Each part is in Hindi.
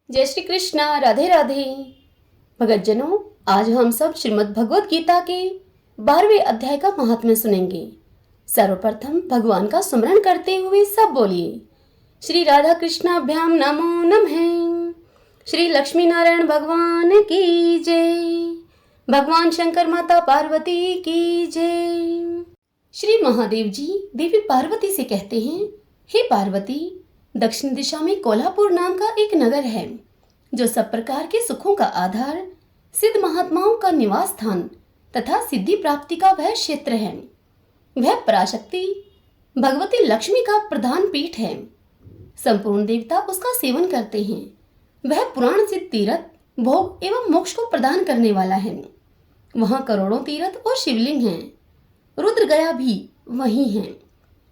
जय श्री कृष्णा। राधे राधे। भगतजनों, आज हम सब श्रीमद् भगवत गीता के 12वें अध्याय का महात्म्य सुनेंगे। सर्वप्रथम भगवान का स्मरण करते हुए सब बोलिए श्री राधा कृष्णाभ्याम नमो नमः। श्री लक्ष्मी नारायण भगवान की जय। भगवान शंकर माता पार्वती की जय। श्री महादेव जी देवी पार्वती से कहते हैं, हे पार्वती, दक्षिण दिशा में कोल्हापुर नाम का एक नगर है जो सब प्रकार के सुखों का आधार, सिद्ध महात्माओं का निवास स्थान तथा सिद्धि प्राप्ति का वह क्षेत्र है। वह पराशक्ति भगवती लक्ष्मी का प्रधान पीठ है। संपूर्ण देवता उसका सेवन करते हैं। वह पुराण सिद्ध तीर्थ, भोग एवं मोक्ष को प्रदान करने वाला है। वहाँ करोड़ों तीर्थ और शिवलिंग हैं। रुद्र गया भी वही है।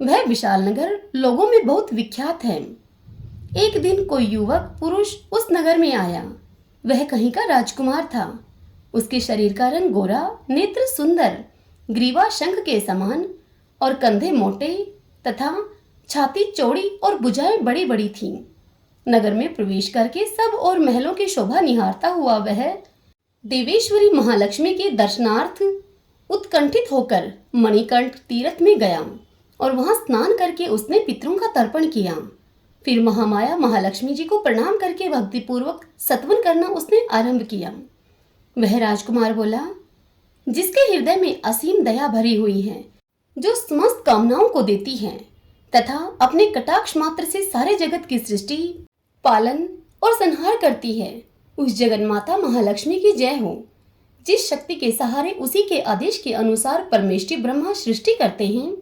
वह विशाल नगर लोगों में बहुत विख्यात है। एक दिन कोई युवक पुरुष उस नगर में आया। वह कहीं का राजकुमार था। उसके शरीर का रंग गोरा, नेत्र सुंदर, ग्रीवा शंख के समान और कंधे मोटे तथा छाती चौड़ी और भुजाएं बड़ी बड़ी थीं। नगर में प्रवेश करके सब और महलों की शोभा निहारता हुआ वह देवेश्वरी महालक्ष्मी के दर्शनार्थ उत्कंठित होकर मणिकंठ तीर्थ में गया और वहां स्नान करके उसने पितरों का तर्पण किया। फिर महामाया महालक्ष्मी जी को प्रणाम करके भक्तिपूर्वक सत्वन करना उसने आरंभ किया। वह राजकुमार बोला, जिसके हृदय में असीम दया भरी हुई है, जो समस्त कामनाओं को देती है तथा अपने कटाक्ष मात्र से सारे जगत की सृष्टि, पालन और संहार करती है, उस जगन्माता महालक्ष्मी की जय हो। जिस शक्ति के सहारे उसी के आदेश के अनुसार परमेष्ठी ब्रह्मा सृष्टि करते हैं,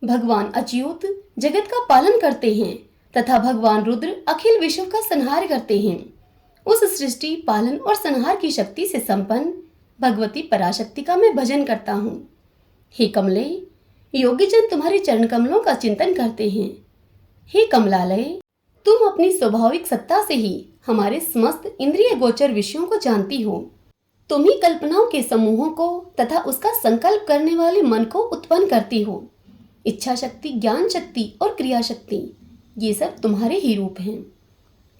भगवान अच्युत जगत का पालन करते हैं तथा भगवान रुद्र अखिल विश्व का संहार करते हैं। उस सृष्टि, पालन और संहार की शक्ति से संपन्न भगवती पराशक्ति का मैं भजन करता हूँ। हे कमले, योगी जन तुम्हारे चरण कमलों का चिंतन करते हैं। हे कमलालय, तुम अपनी स्वाभाविक सत्ता से ही हमारे समस्त इंद्रिय गोचर विषयों को जानती हो। तुम ही कल्पनाओं के समूहों को तथा उसका संकल्प करने वाले मन को उत्पन्न करती हो। इच्छा शक्ति, ज्ञान शक्ति और क्रिया शक्ति, ये सब तुम्हारे ही रूप हैं।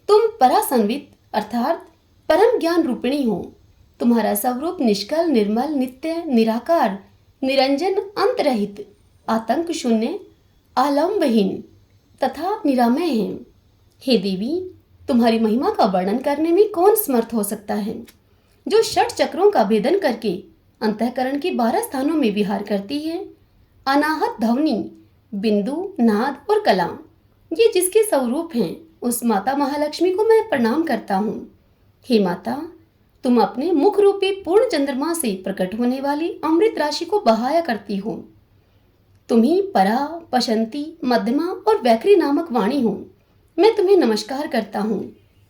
तुम परासन्वित अर्थात परम ज्ञान रूपिणी हो। तुम्हारा स्वरूप निष्कल, निर्मल, नित्य, निराकार, निरंजन, अंतरहित, आतंक शून्य, आलंबहीन तथा निरामय है। हे देवी, तुम्हारी महिमा का वर्णन करने में कौन समर्थ हो सकता है, जो षट चक्रों का भेदन करके अंतःकरण के 12 स्थानों में विहार करती है। अनाहत ध्वनि, बिंदु, नाद और कला, ये जिसके स्वरूप हैं, उस माता महालक्ष्मी को मैं प्रणाम करता हूँ। हे माता, तुम अपने मुख रूपी पूर्ण चंद्रमा से प्रकट होने वाली अमृत राशि को बहाया करती हो। तुम ही परा, पशंती, मध्यमा और वैखरी नामक वाणी हो। मैं तुम्हें नमस्कार करता हूँ।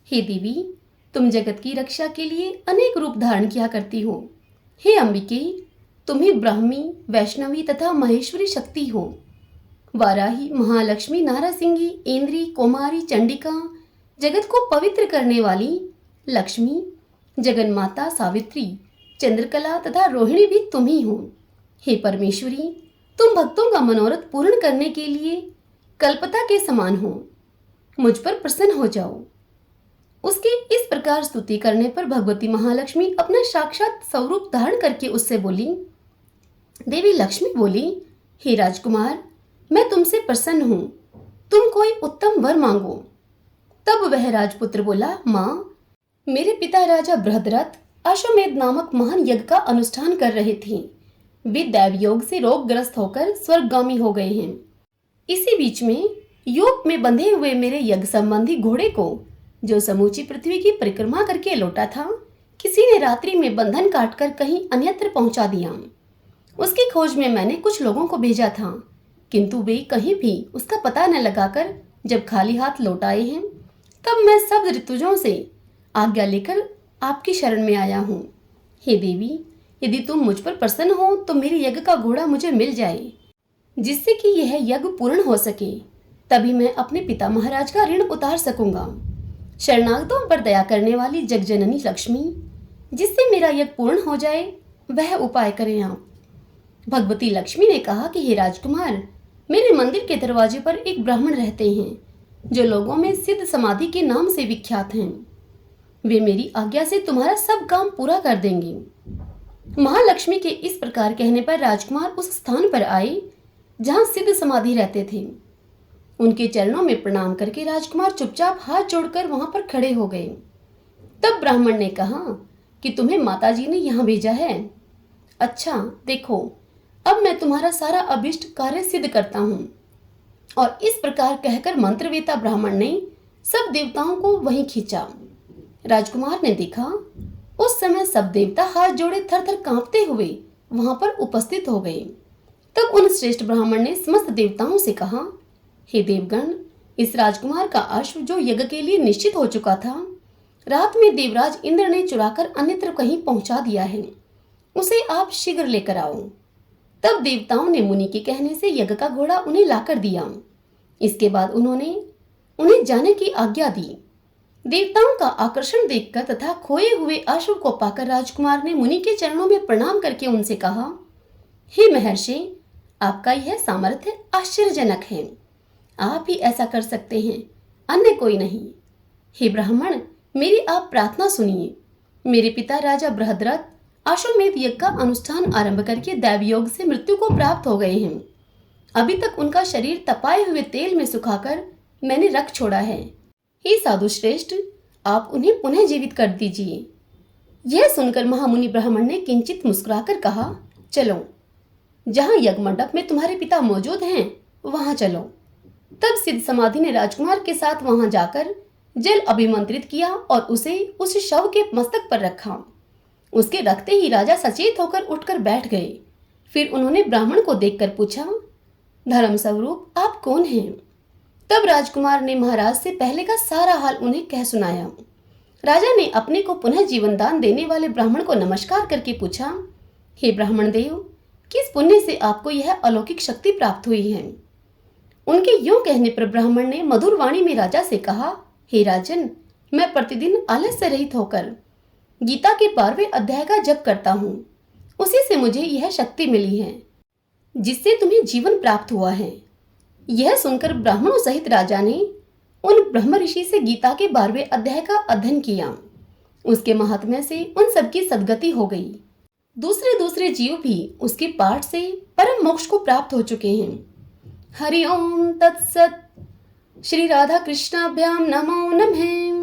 हे देवी, तुम जगत की रक्षा के लिए अनेक रूप धारण किया करती हो। हे अंबिके, तुम ही ब्राह्मी, वैष्णवी तथा महेश्वरी शक्ति हो। वाराही, महालक्ष्मी, नारासिंगी, इंद्री, कुमारी, चंडिका, जगत को पवित्र करने वाली लक्ष्मी, जगन्माता, सावित्री, चंद्रकला तथा रोहिणी भी तुम ही हो। हे परमेश्वरी, तुम भक्तों का मनोरथ पूर्ण करने के लिए कल्पता के समान हो। मुझ पर प्रसन्न हो जाओ। उसकी इस प्रकार स्तुति करने पर भगवती महालक्ष्मी अपना साक्षात स्वरूप धारण करके उससे बोली। देवी लक्ष्मी बोली, हे राजकुमार, मैं तुमसे प्रसन्न हूँ। तुम कोई उत्तम वर मांगो। तब वह राजपुत्र बोला, माँ, मेरे पिता राजा बृहद्रथ अश्वमेध नामक महान यज्ञ का अनुष्ठान कर रहे थे। वे दैव योग से रोगग्रस्त होकर स्वर्गगामी हो गए हैं। इसी बीच में योग में बंधे हुए मेरे यज्ञ संबंधी घोड़े को, जो समूची पृथ्वी की परिक्रमा करके लौटा था, किसी ने रात्रि में बंधन काटकर कहीं अन्यत्र पहुंचा दिया। उसकी खोज में मैंने कुछ लोगों को भेजा था, किंतु वे कहीं भी उसका पता न लगाकर जब खाली हाथ लौट आए हैं, तब मैं सब ऋतुजों से आज्ञा लेकर आपकी शरण में आया हूँ। हे देवी, यदि तुम मुझ पर प्रसन्न हो तो मेरे यज्ञ का घोड़ा मुझे मिल जाए, जिससे कि यह यज्ञ पूर्ण हो सके। तभी मैं अपने पिता महाराज का ऋण उतार सकूंगा। शरणागतों पर दया करने वाली जगजननी लक्ष्मी, जिससे मेरा यज्ञ पूर्ण हो जाए, वह उपाय करें आप। भगवती लक्ष्मी ने कहा कि हे राजकुमार, मेरे मंदिर के दरवाजे पर एक ब्राह्मण रहते हैं, जो लोगों में सिद्ध समाधि के नाम से विख्यात हैं। वे मेरी आज्ञा से तुम्हारा सब काम पूरा कर देंगी। महालक्ष्मी के इस प्रकार कहने पर राजकुमार उस स्थान पर आए जहां सिद्ध समाधि रहते थे। उनके चरणों में प्रणाम करके राजकुमार चुपचाप हाथ जोड़कर वहां पर खड़े हो गए। तब ब्राह्मण ने कहा कि तुम्हें माताजी ने यहाँ भेजा है। अच्छा देखो, अब मैं तुम्हारा सारा अभिष्ट कार्य सिद्ध करता हूँ। और इस प्रकार कहकर मंत्रवेता ब्राह्मण ने सब देवताओं को वहीं खींचा। राजकुमार ने देखा उस समय सब देवता हाथ जोड़े थर थर कांपते हुए वहां पर उपस्थित हो गए। तब उन श्रेष्ठ ब्राह्मण ने समस्त देवताओं से कहा, हे देवगण, इस राजकुमार का अश्व जो यज्ञ के लिए निश्चित हो चुका था, रात में देवराज इंद्र ने चुराकर अन्यत्र कहीं पहुंचा दिया है। उसे आप शीघ्र लेकर आओ। तब देवताओं ने मुनि के कहने से यज्ञ का घोड़ा उन्हें लाकर दिया। इसके बाद उन्होंने उन्हें जाने की आज्ञा दी। देवताओं का आकर्षण देखकर तथा खोए हुए अश्व को पाकर राजकुमार ने मुनि के चरणों में प्रणाम करके उनसे कहा, हे महर्षि, आपका यह सामर्थ्य आश्चर्यजनक है। आप ही ऐसा कर सकते हैं, अन्य कोई नहीं। हे ब्राह्मण, मेरी आप प्रार्थना सुनिए। मेरे पिता राजा बृहद्रथ अश्वमेध यज्ञ का अनुष्ठान आरंभ करके दैवयोग से मृत्यु को प्राप्त हो गए हैं। अभी तक उनका शरीर तपाए हुए तेल में सुखाकर मैंने रख छोड़ा है। हे साधु श्रेष्ठ, आप उन्हें पुनः जीवित कर दीजिए। यह सुनकर महामुनि ब्राह्मण ने किंचित मुस्कुराकर कहा, चलो, जहां यज्ञ मंडप में तुम्हारे पिता मौजूद हैं वहां चलो। तब सिद्ध समाधि ने राजकुमार के साथ वहां जाकर जल अभिमंत्रित किया और उसे उस शव के मस्तक पर रखा। उसके रखते ही राजा सचेत होकर उठकर बैठ गए। फिर उन्होंने ब्राह्मण को देखकर पूछा, धर्म स्वरूप आप कौन हैं? तब राजकुमार ने महाराज से पहले का सारा हाल उन्हें कह सुनाया। राजा ने अपने को पुनः जीवन दान देने वाले ब्राह्मण को नमस्कार करके पूछा, हे ब्राह्मण देव, किस पुण्य से आपको यह अलौकिक शक्ति प्राप्त हुई है? उनके यूं कहने पर ब्राह्मण ने मधुर वाणी में राजा से कहा, हे राजन, मैं प्रतिदिन आलस्य रहित होकर गीता के 12वें अध्याय का जप करता हूँ। उसी से मुझे यह शक्ति मिली है जिससे तुम्हें जीवन प्राप्त हुआ है। यह सुनकर ब्राह्मणों सहित राजा ने उन ब्रह्म ऋषि से गीता के 12वें अध्याय का अध्ययन किया। उसके महात्म्य से उन सबकी सद्गति हो गई। दूसरे दूसरे जीव भी उसके पाठ से परम मोक्ष को प्राप्त हो चुके हैं। हरि ओम तत्सत। श्री राधा कृष्णाभ्याम नमो नमः।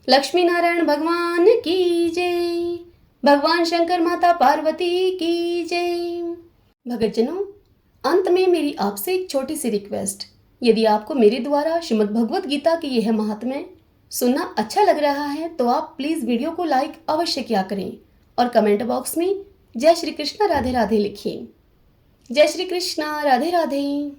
लक्ष्मी नारायण भगवान की जय। भगवान शंकर माता पार्वती की जय। भगतजनों, अंत में मेरी आपसे एक छोटी सी रिक्वेस्ट। यदि आपको मेरे द्वारा श्रीमद् भगवत गीता की यह महात्म्य सुनना अच्छा लग रहा है तो आप प्लीज वीडियो को लाइक अवश्य किया करें और कमेंट बॉक्स में जय श्री कृष्णा राधे राधे लिखिए। जय श्री कृष्णा राधे राधे।